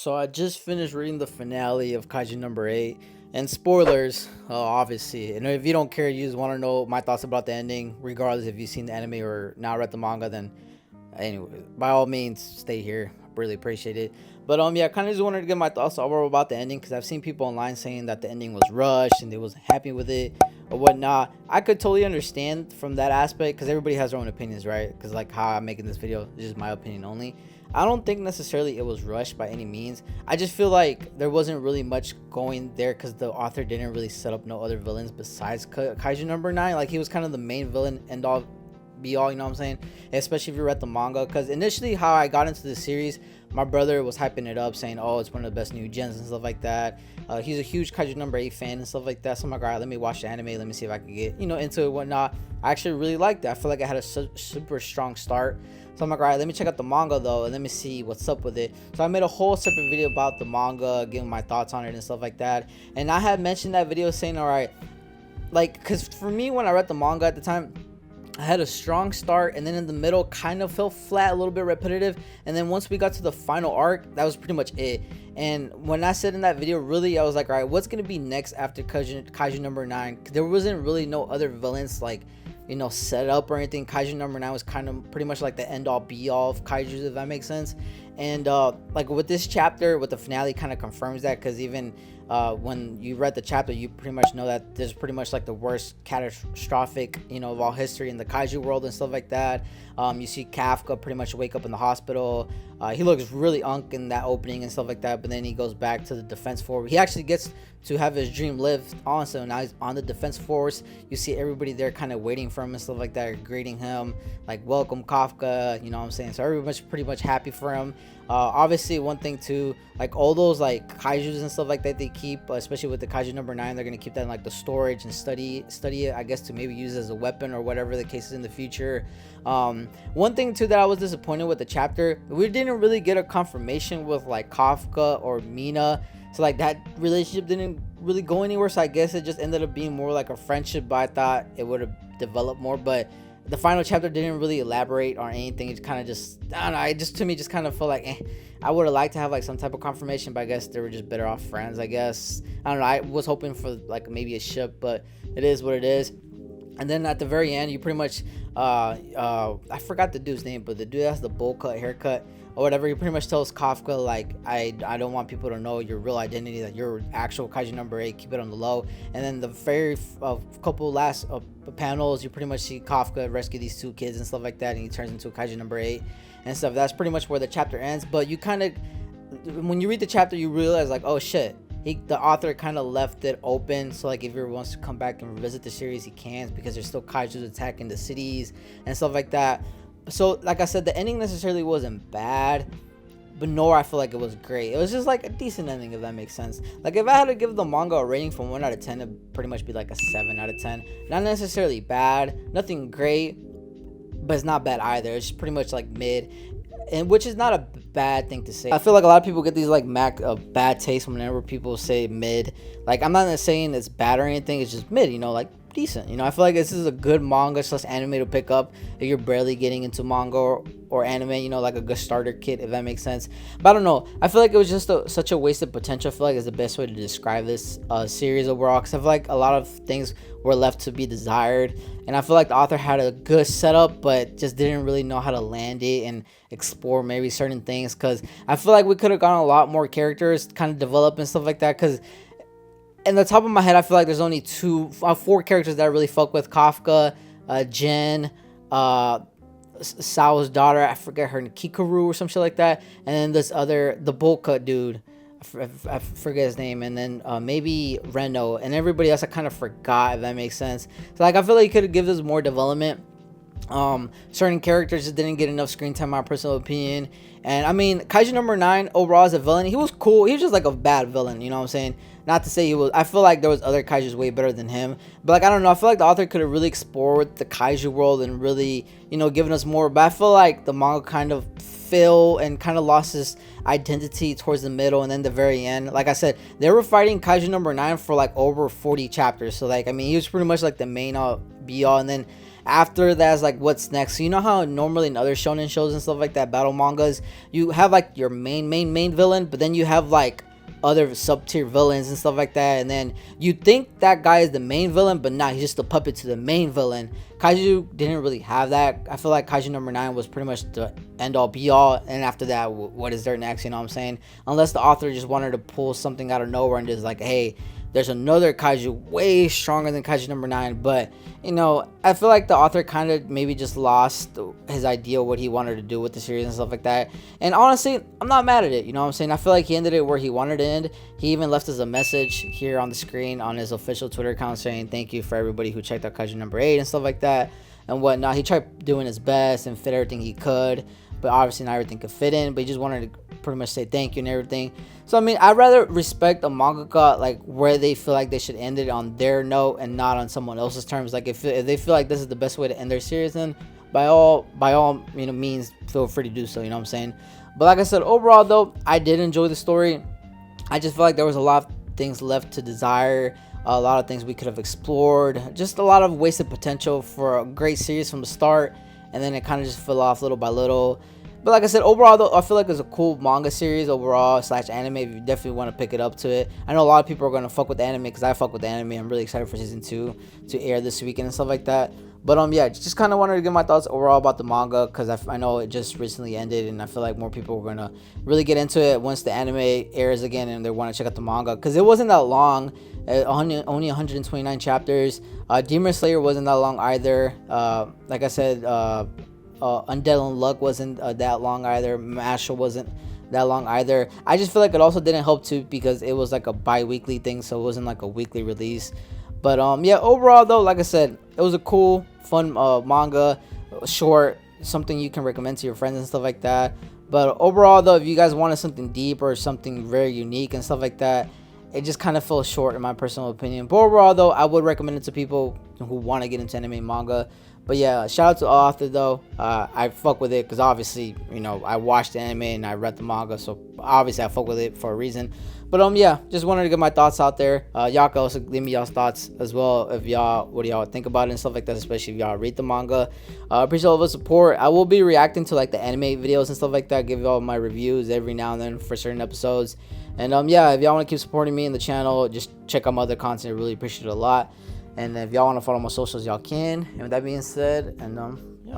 So I just finished reading the finale of Kaiju number 8, and spoilers, obviously. And if you don't care, you just want to know my thoughts about the ending, regardless if you've seen the anime or not read the manga, then anyway, by all means, stay here. I really appreciate it. But yeah, I kind of just wanted to get my thoughts overall about the ending because I've seen people online saying that the ending was rushed and they wasn't happy with it or whatnot. I could totally understand from that aspect because everybody has their own opinions, right? Because like how I'm making this video is just my opinion only. I don't think necessarily it was rushed by any means. I just feel like there wasn't really much going there because the author didn't really set up no other villains besides Kaiju number 9. Like he was kind of the main villain end all be all, you know what I'm saying? Especially if you read the manga, because initially how I got into the series, my brother was hyping it up saying, oh, it's one of the best new gens and stuff like that. He's a huge Kaiju number 8 fan and stuff like that, so I'm like, all right, let me watch the anime, let me see if I can get into it and whatnot. I actually really liked it. I feel like I had a super strong start, so I'm like, all right, let me check out the manga though and let me see what's up with it. So I made a whole separate video about the manga, giving my thoughts on it and stuff like that. And I had mentioned that video saying, all right, like, because for me, when I read the manga at the time, I had a strong start, and then in the middle kind of fell flat, a little bit repetitive, and then once we got to the final arc, that was pretty much it. And when I said in that video, really, I was like, all right, what's gonna be next after Kaiju number 9? There wasn't really no other villains like set up or anything. Kaiju number 9 was kind of pretty much like the end all be all of kaijus, if that makes sense. And like with this chapter, with the finale, kind of confirms that, because even when you read the chapter, you pretty much know that there's pretty much like the worst catastrophic of all history in the kaiju world and stuff like that. You see Kafka pretty much wake up in the hospital. He looks really unk in that opening and stuff like that, but then he goes back to the defense force. He actually gets to have his dream lived on, so now he's on the defense force. You see everybody there kind of waiting for him and stuff like that, greeting him like, welcome Kafka, you know what I'm saying? So everybody's pretty much happy for him. Obviously, one thing too, like all those like kaijus and stuff like that they keep, especially with the Kaiju number 9, they're gonna keep that in like the storage and study it, I guess, to maybe use as a weapon or whatever the case is in the future. One thing too that I was disappointed with the chapter, we didn't really get a confirmation with like Kafka or Mina, so like that relationship didn't really go anywhere. So I guess it just ended up being more like a friendship, but I thought it would have developed more. But the final chapter didn't really elaborate on anything. It kind of just, I don't know, it just, to me, just kind of felt like I would have liked to have like some type of confirmation, but I guess they were just better off friends, I guess. I don't know, I was hoping for like maybe a ship, but it is what it is. And then at the very end, you pretty much I forgot the dude's name, but the dude has the bowl cut haircut or whatever, he pretty much tells Kafka like, I don't want people to know your real identity, that you're actual Kaiju number 8, keep it on the low. And then the very couple last panels, you pretty much see Kafka rescue these 2 kids and stuff like that, and he turns into a Kaiju number 8 and stuff. That's pretty much where the chapter ends. But you kind of, when you read the chapter, you realize like, oh shit, the author kind of left it open, so like if he wants to come back and revisit the series, he can, because there's still kaijus attacking the cities and stuff like that. So like I said, the ending necessarily wasn't bad, but nor I feel like it was great. It was just like a decent ending, if that makes sense. Like if I had to give the manga a rating from 1 out of 10, it'd pretty much be like a 7 out of 10. Not necessarily bad, nothing great, but it's not bad either. It's pretty much like mid, and which is not a bad thing to say. I feel like a lot of people get these like bad taste whenever people say mid. Like I'm not saying it's bad or anything, it's just mid, like decent. I feel like this is a good manga / anime to pick up if you're barely getting into manga or anime, like a good starter kit, if that makes sense. But I don't know, I feel like it was just such a wasted potential. I feel like it's the best way to describe this series overall, because I feel like a lot of things were left to be desired, and I feel like the author had a good setup but just didn't really know how to land it and explore maybe certain things, because I feel like we could have gotten a lot more characters kind of develop and stuff like that. Because in the top of my head, I feel like there's only 4 characters that I really fuck with: Kafka, Jen, Sao's daughter, I forget her, Kikaru or some shit like that, and then this other, the bowl cut dude, I forget his name, and then maybe Reno, and everybody else I kind of forgot, if that makes sense. So like I feel like you could have given this more development. Certain characters just didn't get enough screen time, my personal opinion. And I mean, Kaiju number 9 overall as a villain, he was cool. He was just like a bad villain, you know what I'm saying? Not to say he was, I feel like there was other kaijus way better than him, but like I don't know, I feel like the author could have really explored the kaiju world and really given us more. But I feel like the manga kind of failed and kind of lost his identity towards the middle, and then the very end, like I said, they were fighting Kaiju number 9 for like over 40 chapters. So like I mean, he was pretty much like the main be all, and then after that's like what's next. So you know how normally in other shonen shows and stuff like that, battle mangas, you have like your main villain, but then you have like other sub-tier villains and stuff like that, and then you think that guy is the main villain, but not, he's just a puppet to the main villain. Kaiju didn't really have that. I feel like Kaiju number 9 was pretty much the end all be all, and after that, what is there next, you know what I'm saying? Unless the author just wanted to pull something out of nowhere and just like, hey, there's another Kaiju way stronger than Kaiju number 9. But you know, I feel like the author kind of maybe just lost his idea of what he wanted to do with the series and stuff like that. And honestly, I'm not mad at it, you know what I'm saying? I feel like he ended it where he wanted to end. He even left us a message here on the screen on his official Twitter account saying thank you for everybody who checked out Kaiju number 8 and stuff like that and whatnot. He tried doing his best and fit everything he could, but obviously not everything could fit in, but he just wanted to pretty much say thank you and everything. So I mean, I'd rather respect a mangaka like where they feel like they should end it on their note and not on someone else's terms. Like if they feel like this is the best way to end their series, then by all you know means feel free to do so, you know what I'm saying? But like I said, overall though, I did enjoy the story. I just feel like there was a lot of things left to desire, a lot of things we could have explored, just a lot of wasted potential for a great series from the start, and then it kind of just fell off little by little. But like I said, overall though, I feel like it's a cool manga series overall / anime. If you definitely want to pick it up to it, I know a lot of people are gonna fuck with the anime because I fuck with the anime. I'm really excited for season 2 to air this weekend and stuff like that. But yeah, just kind of wanted to give my thoughts overall about the manga because I know it just recently ended, and I feel like more people are gonna really get into it once the anime airs again and they want to check out the manga because it wasn't that long. Only 129 chapters. Demon Slayer wasn't that long either. Like I said, Undead Unluck wasn't that long either. Mashle wasn't that long either. I just feel like it also didn't help too because it was like a bi-weekly thing, so it wasn't like a weekly release. But yeah, overall though, like I said, it was a cool, fun manga, short, something you can recommend to your friends and stuff like that. But overall though, if you guys wanted something deep or something very unique and stuff like that, it just kind of fell short in my personal opinion. But overall though, I would recommend it to people who want to get into anime and manga. But yeah, shout out to the author though. I fuck with it because obviously, you know, I watched the anime and I read the manga, so obviously I fuck with it for a reason. But yeah, just wanted to get my thoughts out there. Y'all can also leave me y'all's thoughts as well if y'all, what do y'all think about it and stuff like that, especially if y'all read the manga. Appreciate all the support. I will be reacting to like the anime videos and stuff like that, give y'all my reviews every now and then for certain episodes. And yeah, if y'all want to keep supporting me in the channel, just check out my other content. I really appreciate it a lot. And if y'all want to follow my socials, y'all can. And with that being said, and